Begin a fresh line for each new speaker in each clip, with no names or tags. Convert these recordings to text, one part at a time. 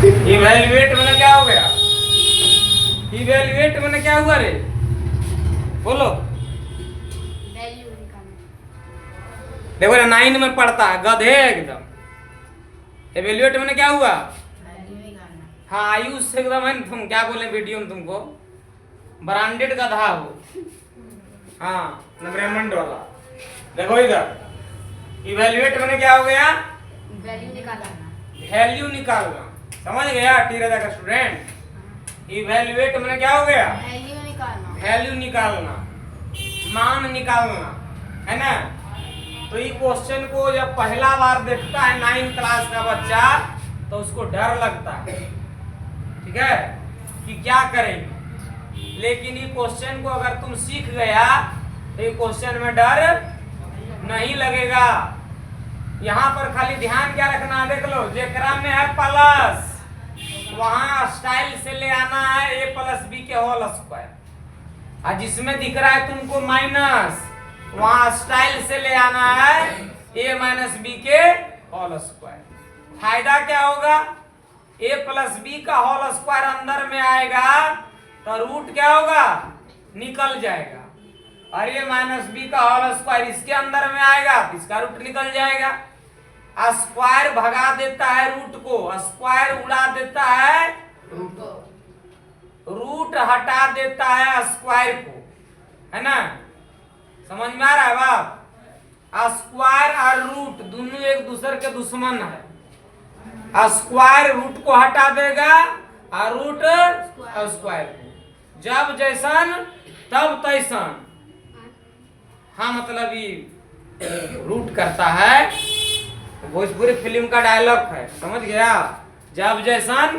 Evaluate मैंने क्या हो गया? इवेल्युएट मैंने क्या हुआ रे? बोलो।
वैल्यू निकालना।
देखो ना 9 में पढ़ता है, गधे एकदम। इवेल्युएट मैंने क्या हुआ?
वैल्यू निकालना।
हाँ आयुष से एकदम है ना, तुम क्या बोले वीडियो में तुमको, ब्रांडेड गधा हो। हाँ ब्रह्मांड वाला। देखो इधर इवेल्युएट मैंने क्या हो गया?
वैल्यू निकालना।
वैल्यू निकालना। समझ गया टीरेदा का स्टूडेंट? इवेल्युएट मैंने क्या हो गया?
वैल्यू निकालना।
वैल्यू निकालना, मान निकालना, है ना? तो ये क्वेश्चन को जब पहला बार देखता है 9 क्लास का बच्चा तो उसको डर लगता है, ठीक है, कि क्या करेंगे। लेकिन ये क्वेश्चन को अगर तुम सीख गया तो ये क्वेश्चन में डर नहीं लगेगा। यहाँ पर खाली ध्यान क्या रखना है, देख लो, जेकरा में है प्लस वहां स्टाइल से ले आना है a प्लस बी के होल स्क्वायर, और जिसमें दिख रहा है तुमको माइनस वहां स्टाइल से ले आना है a माइनस बी के होल स्क्वायर। फायदा क्या होगा? a प्लस बी का होल स्क्वायर अंदर में आएगा तो रूट क्या होगा? निकल जाएगा। और ये माइनस बी का होल स्क्वायर इसके अंदर में आएगा तो इसका रूट निकल जाएगा। स्क्वायर भगा देता है रूट को, स्क्वायर उड़ा देता है रूट को, रूट हटा देता है स्क्वायर को, है ना? समझ में आ रहा है बाप? स्क्वायर और रूट दोनों एक दूसरे के दुश्मन है। स्क्वायर रूट को हटा देगा और रूट स्क्वायर को। जब जैसन तब तैसन। हाँ मतलब ये रूट करता है, भोजपुरी फिल्म का डायलॉग है, समझ गया? जब जैसन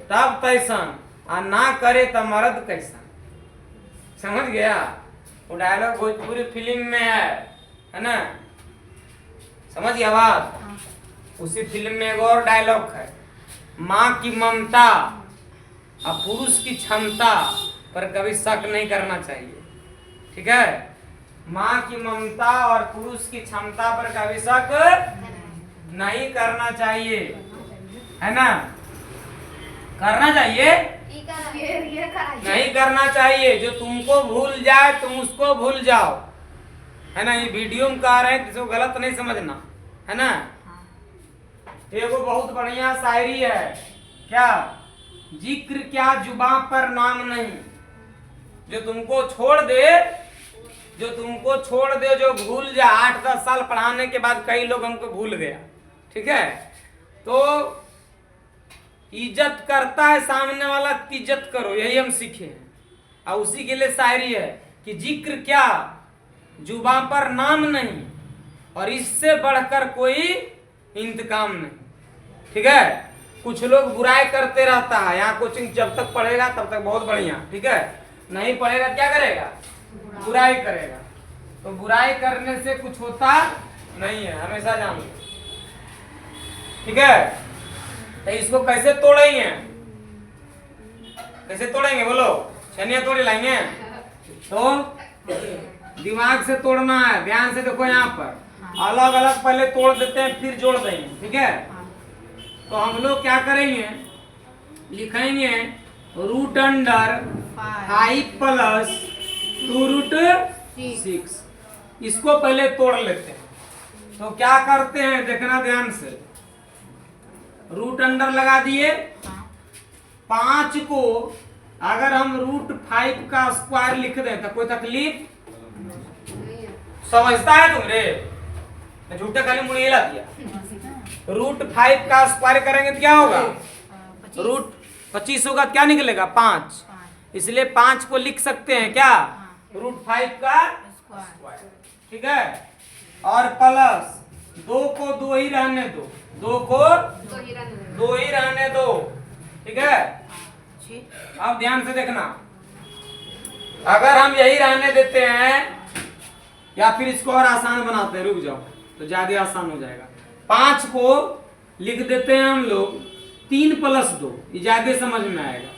तब तैसन, और ना करे तो मर्द कैसन। समझ गया? वो डायलॉग भोजपुरी फिल्म में है ना? समझ गया बात? उसी फिल्म में एक और डायलॉग है, माँ की ममता और पुरुष की क्षमता पर कभी शक नहीं करना चाहिए, ठीक है? माँ की ममता और पुरुष की क्षमता पर कभी शक नहीं करना चाहिए, है ना? करना चाहिए? नहीं करना चाहिए। जो तुमको भूल जाए तुम उसको भूल जाओ, है ना? ये वीडियो में कह रहे हैं, किसी को गलत नहीं समझना, है ना? एगो बहुत बढ़िया शायरी है, क्या? जिक्र क्या जुबां पर नाम नहीं। जो तुमको छोड़ दे, जो तुमको छोड़ दे, जो भूल जा। 8-10 साल पढ़ाने के बाद कई लोग हमको भूल गया, ठीक है? तो इज्जत करता है सामने वाला, इज्जत करो, यही हम सीखे हैं। और उसी के लिए शायरी है कि जिक्र क्या जुबां पर नाम नहीं, और इससे बढ़कर कोई इंतकाम नहीं, ठीक है? कुछ लोग बुराई करते रहता है। यहाँ कोचिंग जब तक पढ़ेगा तब तक बहुत बढ़िया, ठीक है? नहीं पढ़ेगा क्या करेगा? बुराई करेगा। तो बुराई करने से कुछ होता नहीं है, हमेशा जान लो, ठीक है? तो इसको कैसे तोड़ेंगे? कैसे तोड़ेंगे बोलो? छनिया तोड़े लाएंगे? तो दिमाग से तोड़ना है। ध्यान से देखो, यहाँ पर अलग अलग पहले तोड़ देते हैं फिर जोड़ देंगे, ठीक है? तो हम लोग क्या करेंगे, लिखेंगे रूट अंडर 5 प्लस 2 रूट 6। इसको पहले तोड़ लेते हैं। तो क्या करते हैं देखना ध्यान से, रूट अंडर लगा दिए। 5 को अगर हम रूट 5 का स्क्वायर लिख दें तो कोई तकलीफ समझता है तुम रे? झूठे खाली मुड़ेला दिया। रूट 5 का स्क्वायर करेंगे तो क्या होगा? रूट 25 होगा तो क्या निकलेगा? 5। इसलिए 5 को लिख सकते हैं क्या? रूट 5 का स्क्वायर, ठीक है? और प्लस 2 को 2 ही रहने दो, 2 को 2 ही रहने दो, ठीक है? अब ध्यान से देखना, अगर हम यही रहने देते हैं या फिर इसको और आसान बनाते हैं, रुक जाओ तो ज्यादा आसान हो जाएगा। 5 को लिख देते हैं हम लोग 3 प्लस 2, ये ज्यादा समझ में आएगा।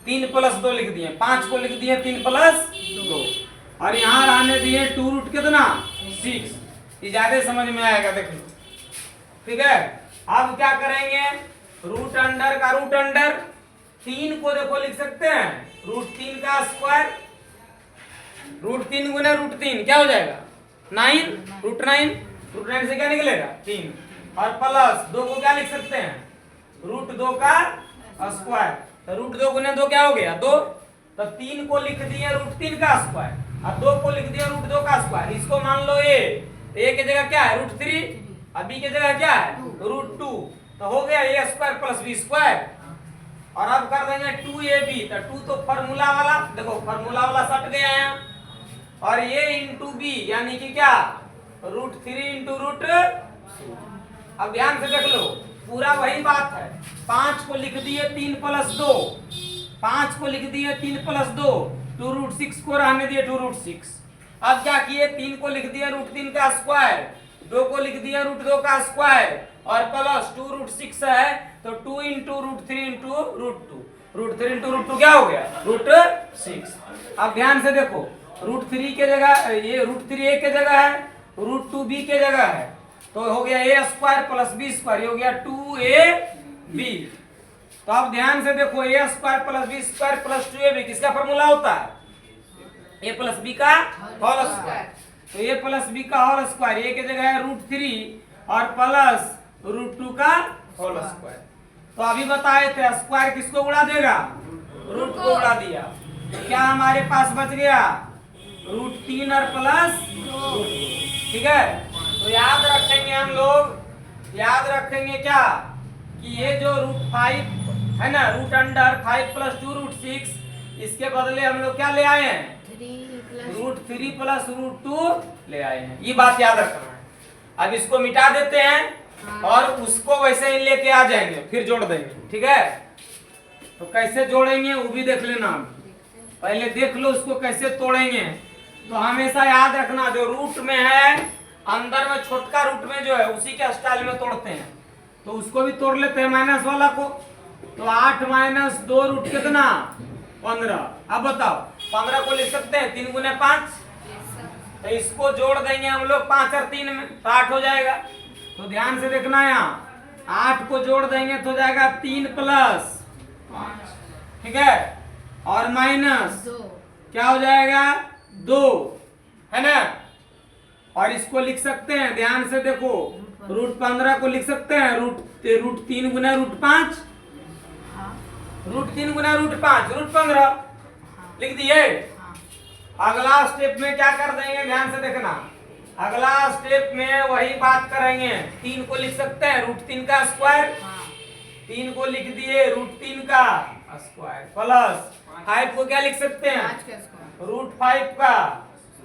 3 प्लस 2 लिख दिए, 5 को लिख दिए 3 प्लस 2, और यहाँ रहने दिए 2 रूट कितना? 6, ये ज्यादा समझ में आएगा, देख लो, ठीक है? अब क्या करेंगे, रूट अंडर का रूट अंडर 3 को देखो लिख सकते हैं √3 का स्क्वायर, √3 गुना √3 क्या हो जाएगा 9, √9 से क्या निकलेगा 3, और प्लस 2 को क्या लिख सकते हैं √2 का स्क्वायर, तो √2 गुना 2 क्या हो गया 2, तो 3 को लिख दिए √3 का स्क्वायर और 2 को लिख दिया √2 का स्क्वायर। इसको मान लो a, तो a की जगह क्या है √3 और b की जगह क्या है √2, तो हो गया a square plus b square. और अब कर देंगे 2ab, तो 2 तो फार्मूला वाला, देखो फार्मूला वाला सट गया यहाँ, और a इंटू बी यानी कि क्या √3 इंटू √2। अब ध्यान से देख लो पूरा वही बात है, 5 को लिख दिए 3 प्लस 2, 5 को लिख दिए 3 प्लस 2, 2√6 को रहने दिए 2√6। अब क्या किए 3 को लिख दिया √3 का स्क्वायर, 2 को लिख दिया √2 का स्क्वायर और प्लस 2√6 है, तो 2 इंटू √3 इंटू √2, √3 इंटू √2 क्या हो गया √6। अब ध्यान से देखो √3 के जगह ये √3 a के जगह है, √2 b के जगह है, तो हो गया a square plus b square, ये हो गया 2ab। तो अब ध्यान से देखो a square plus b square plus 2ab किसका फॉर्मूला होता है a प्लस b का होल स्क्वायर, तो a प्लस b का होल स्क्वायर, a की जगह है √3 और प्लस √2 का होल स्क्वायर। तो अभी बताए थे स्क्वायर किसको उड़ा देगा रूट को उड़ा दिया, तो क्या हमारे पास बच गया √3 और प्लस, ठीक है। तो याद रखेंगे हम लोग, याद रखेंगे क्या कि ये जो √5 है ना, रूट अंडर 5 प्लस 2√6, इसके बदले हम लोग क्या ले आए हैं √3 प्लस √2 ले आए हैं, ये बात याद रखना है। अब इसको मिटा देते हैं और उसको वैसे ही लेके आ जाएंगे, फिर जोड़ देंगे, ठीक है। तो कैसे जोड़ेंगे वो भी देख लेना, पहले देख लो उसको कैसे तोड़ेंगे। तो हमेशा याद रखना जो रूट में है अंदर में छोटका रूट में जो है उसी के स्टाइल में तोड़ते हैं, तो उसको भी तोड़ लेते हैं माइनस वाला को। तो 8 माइनस 2 रूट कितना 15। अब बताओ 15 को लिख सकते हैं 3 गुने 5, तो इसको जोड़ देंगे हम लोग 5 और 3 में, तो 8 हो जाएगा। तो ध्यान से देखना यहाँ 8 को जोड़ देंगे तो हो जाएगा 3 प्लस 5, ठीक है, और माइनस क्या हो जाएगा 2, है ना। और इसको लिख सकते हैं ध्यान से देखो √15 को लिख सकते हैं √3 गुना √5, √3 गुना √5 √15 लिख दिए। अगला स्टेप में क्या कर देंगे ध्यान से देखना, अगला स्टेप में वही बात करेंगे, 3 को लिख सकते हैं √3 का स्क्वायर, 3 को लिख दिए √3 का स्क्वायर प्लस 5 को क्या लिख सकते हैं √5 का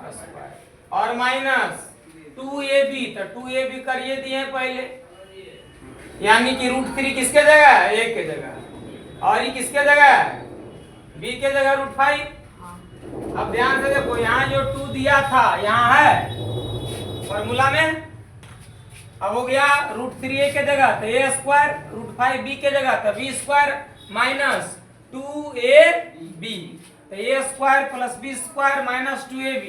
स्क्वायर और माइनस 2ab, तो 2ab करिए दिए पहले, यानी कि √3 किसके जगह है a के जगह, और ये किसके जगह है b के जगह √5। अब ध्यान से देखो यहाँ जो 2 दिया था यहाँ है फॉर्मूला में, अब हो गया √3 a के जगह तो a स्क्वायर, √5 b के जगह तो b स्क्वायर माइनस 2ab, तो a square plus b square minus 2ab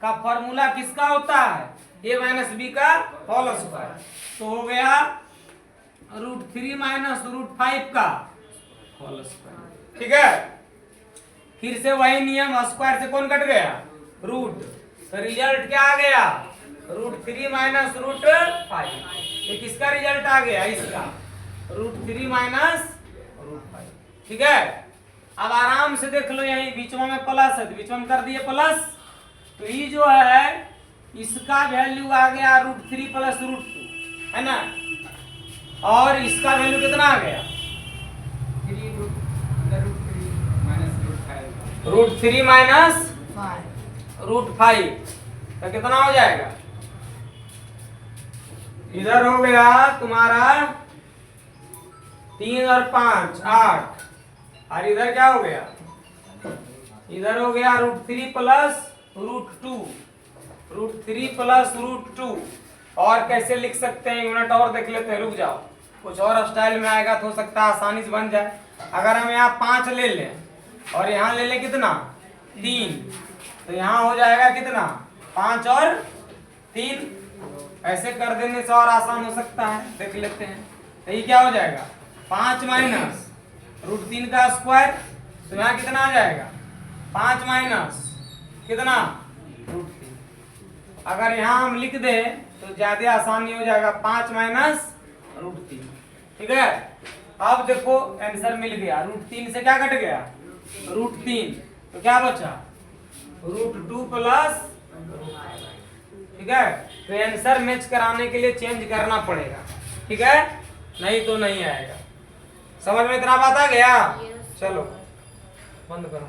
का फॉर्मूला किसका होता है a माइनस b का होल स्क्वायर। तो हो गया √3 माइनस √5 का होल स्क्वायर, ठीक है। फिर से वही नियम, स्क्वायर से कौन कट गया रूट, तो रिजल्ट क्या आ गया √3 माइनस √5, ये किसका रिजल्ट आ गया इसका √3 माइनस √5, ठीक है। अब आराम से देख लो यही बीच में प्लस है तो बीच में कर दिए प्लस, तो ये जो है इसका वैल्यू आ गया √3 प्लस √2, है ना, और इसका वैल्यू कितना आ गया √3 माइनस √5, तो कितना हो जाएगा, इधर हो गया तुम्हारा 3 और 5 8, और इधर क्या हो गया, इधर हो गया √3 प्लस √2, √3 प्लस √2। और कैसे लिख सकते हैं यूनिट और देख लेते हैं, रुक जाओ कुछ और स्टाइल में आएगा तो हो सकता है आसानी से बन जाए। अगर हम यहाँ 5 ले लें और यहाँ ले लें कितना 3, तो यहाँ हो जाएगा कितना 5 और 3, ऐसे कर देने से और आसान हो सकता है, देख लेते हैं। तो ये क्या हो जाएगा 5 माइनस √3 का स्क्वायर, तो यहाँ कितना आ जाएगा 5 माइनस कितना √3। अगर यहाँ हम लिख दे तो ज्यादा आसानी हो जाएगा, 5 माइनस √3। ठीक है, अब देखो आंसर मिल गया, √3 से क्या कट गया √3, तो क्या बचा √2 प्लस। ठीक है, तो आंसर मैच कराने के लिए चेंज करना पड़ेगा। ठीक है, नहीं तो नहीं आएगा। समझ में इतना बात आ गया? चलो बंद करो।